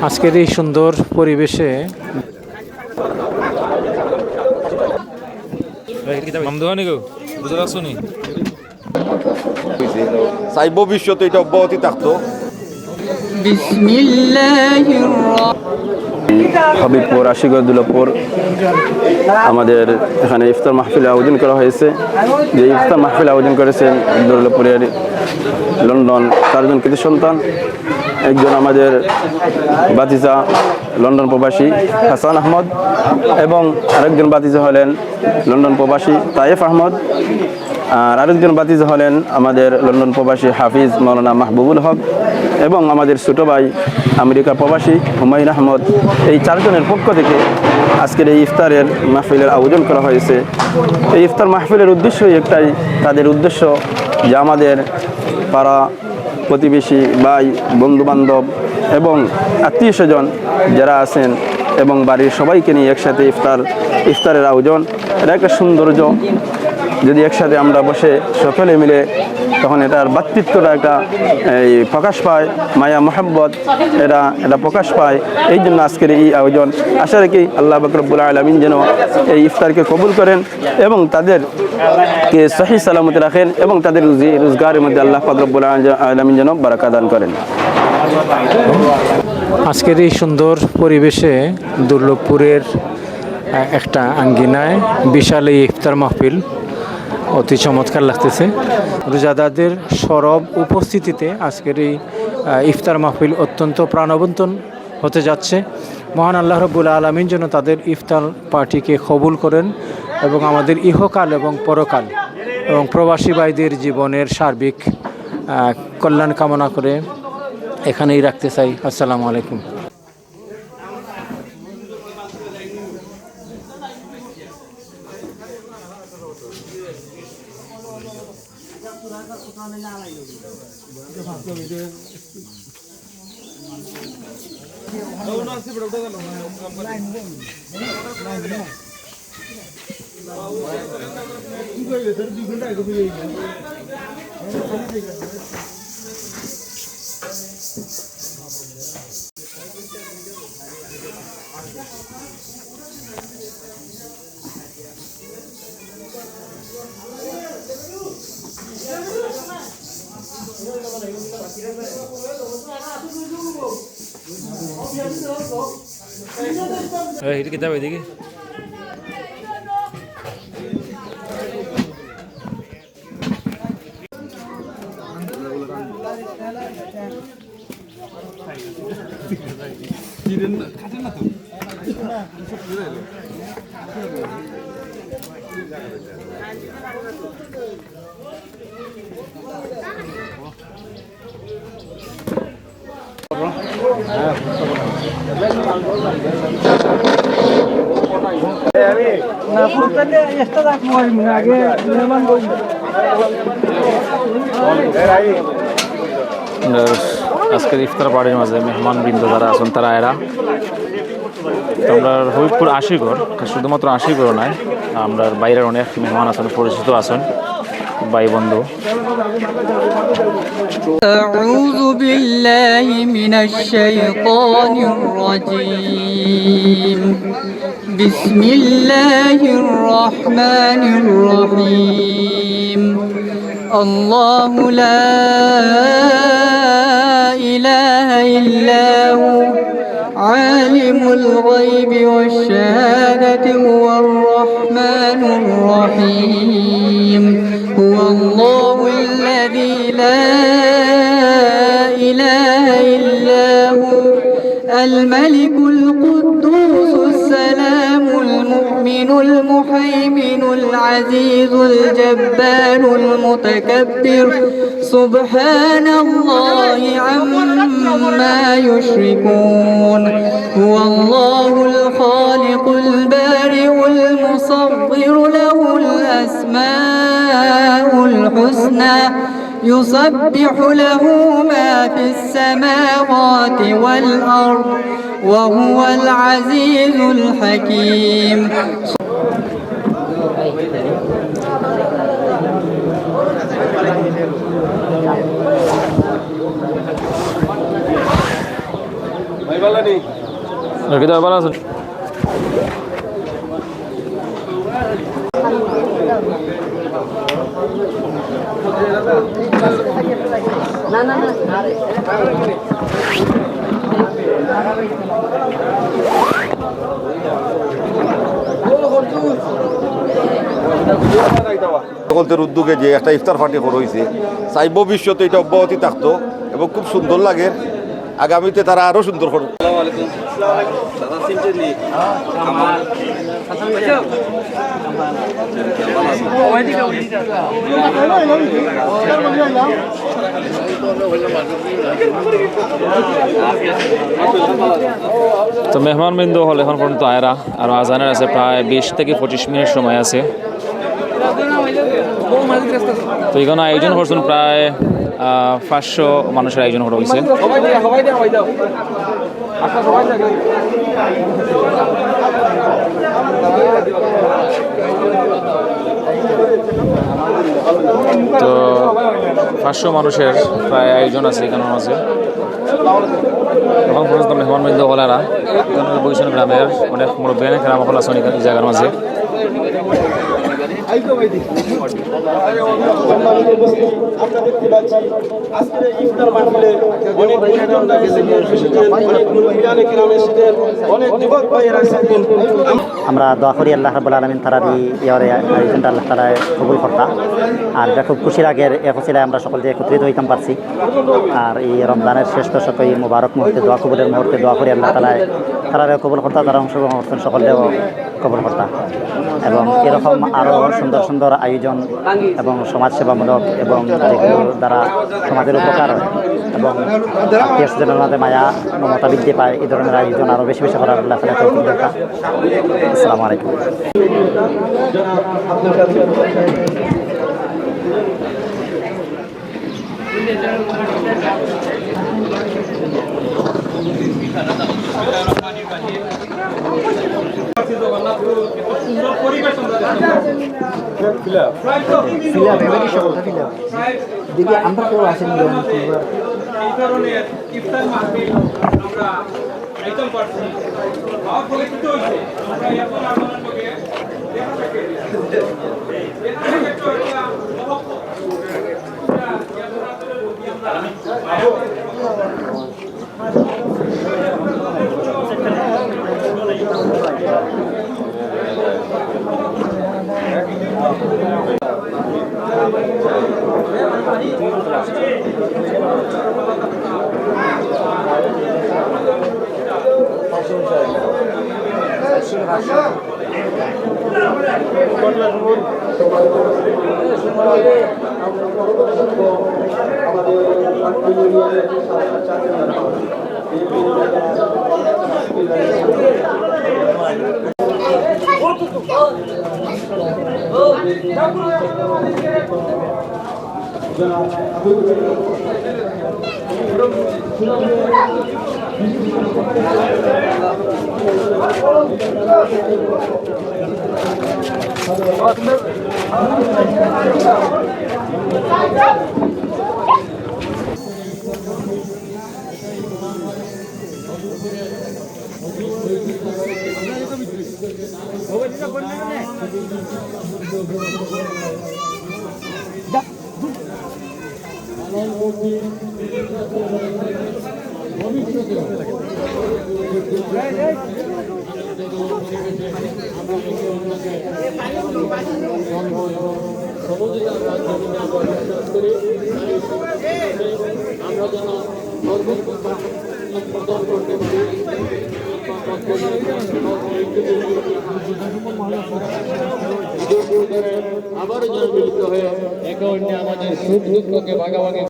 আজকের এই সুন্দর পরিবেশে চাই ভবিষ্যতে এটা অব্যাহতি থাকতো। হবিবপুর আশিগড় দুলাপুর আমাদের এখানে ইফতার মাহফিল আয়োজন করা হয়েছে। যে ইফতার মাহফিল আয়োজন করেছেন দুলাপুরের লন্ডন 4 জন কৃতি সন্তান। একজন আমাদের বাতিজা লন্ডন প্রবাসী হাসান আহমদ এবং আরেকজন বাতিজা হলেন লন্ডন প্রবাসী তায়েফ আহমদ। আর আরেকজন বাতিজা হলেন আমাদের লন্ডন প্রবাসী হাফিজ মৌলানা মাহবুবুল হক এবং আমাদের ছোট ভাই আমেরিকা প্রবাসী হুমায়ুন আহমদ। এই 4 জনের পক্ষ থেকে আজকের এই ইফতারের মাহফিলের আয়োজন করা হয়েছে। এই ইফতার মাহফিলের উদ্দেশ্যই একটাই, তাদের উদ্দেশ্য যে আমাদের পাড়া প্রতিবেশী ভাই বন্ধুবান্ধব এবং আত্মীয় স্বজন যারা আছেন এবং বাড়ির সবাইকে নিয়ে একসাথে ইফতারের আয়োজন। এটা একটা সৌন্দর্য। যদি একসাথে আমরা বসে সকলে মিলে তখন এটার ভ্রাতৃত্বটা একটা প্রকাশ পায়, মায়া মোহাব্বত এটা প্রকাশ পায়। এই জন্য আজকের এই আয়োজন। আশা রাখি আল্লাহ পাক রব্বুল আলামিন যেন এই ইফতারকে কবুল করেন এবং তাদেরকে সহি সালামতে রাখেন এবং তাদের রোজগারের মধ্যে আল্লাহ পাক রব্বুল আলামিন যেন বারাকা দান করেন। আজকের এই সুন্দর পরিবেশে দুর্লভপুরের একটা আঙ্গিনায় বিশাল এই ইফতার মাহফিল অতি চমৎকার লাগতেছে। রোজাদারদের সরব উপস্থিতিতে আজকের এই ইফতার মাহফিল অত্যন্ত প্রাণবন্তন হতে যাচ্ছে। মহান আল্লাহ রাব্বুল আলামিন যেন তাদের ইফতার পার্টিকে কবুল করেন এবং আমাদের ইহকাল এবং পরকাল এবং প্রবাসী ভাইদের জীবনের সার্বিক কল্যাণ কামনা করে এখানেই রাখতে চাই। আসসালামু আলাইকুম। এটা কি যাবে দেখি আজকের ইফতার পার্টির মাঝে মেহমান বৃন্দ যারা আছেন তারা এরা আমরা হবিবপুর আশিগড়, শুধুমাত্র আশিগড় নয়, আমরা বাইরের অনেক মেহমান আছেন, পরিচিত আছেন ভাই বন্ধু। আউযু বিল্লাহি মিনাশ শাইতানির রাজীম। বিসমিল্লাহির রহমানির রহিম। আল্লাহু লা ইলাহা ইল্লাহু আলিমুল গায়বি ওয়াশ শাহাদাতি হুয়ার রহমানুর রহিম। হুয়াল্লাহুল লাযী লা ইলাহা ইল্লা হু আল মালিকুল কুদ্দুসুস সালামুল মুমিনুল মুহাইমিনুল আজিজুল জব্বারুল মুতাকাব্বির সুবহানাল্লাহি আম্মা ইউশরিকুন। হুয়াল্লাহুল খালিকুল বারিউল মুসাব্বিরু লাহুল আসমাউল হুসনা يسبح له ما في السماوات والأرض وهو العزيز الحكيم. ভালো আছেন? সকলদের উদ্যোগে যে একটা ইফতার পার্টি হয়েছে চাই ভবিষ্যতে এটা অব্যাহতি থাকতো এবং খুব সুন্দর লাগে আগামীতে তারা আরো সুন্দর করবে। তো মেহমানবৃন্দ হল এখন পর্যন্ত আয়রা আর আজানের আছে প্রায় 20 থেকে 25 মিনিট সময় আছে। তো এখানে আয়োজন করছেন প্রায় 500 মানুষের আয়োজন করা হয়েছে। তো 500 মানুষের প্রায় আয়োজন আছে এখানের মাঝে। এখন পর্যন্ত মেহমানবৃন্দ হলারা বৈশান গ্রামের অনেক মুরব্বী গ্রাম হল আছে এই জায়গার মাঝে। আমরা দেখতে পাচ্ছি আজকের ইফতার মাহফিলে অনেক অনেক যুবক ভাইয়েরা এসেছেন। আমরা দোয়া করি আল্লাহ রাব্বুল আলামিন তারা ইয়ারে আয়োজনটা আল্লাহ তাআলা কবুল করতা। আর এটা খুব খুশি লাগের এ হচ্ছিল আমরা সকল যে একত্রিত হইতাম পারছি। আর এই রমজানের শেষ দশক এই মুবারক মুহূর্তে দোয়া কবুলের মুহূর্তে দোয়া করি আল্লাহ তাআলা তারা কবুল করতা, তারা অংশগ্রহণ করতেন সকলেও কবুল করতা। এবং এরকম আরও সুন্দর সুন্দর আয়োজন এবং সমাজসেবামূলক এবং যেগুলো দ্বারা সমাজের উপকার এবং আত্মীয় স্বজনের মধ্যে মায়া মমতা বৃদ্ধি পায়, এই ধরনের আয়োজন আরও বেশি বেশি করার আল্লাহ তাআলা তৌফিক দেন। আসসালামু আলাইকুম। আবার যেন মিলিত হয়ে একে অন্য আমাদের সুখ দুঃখকে ভাগাভাগি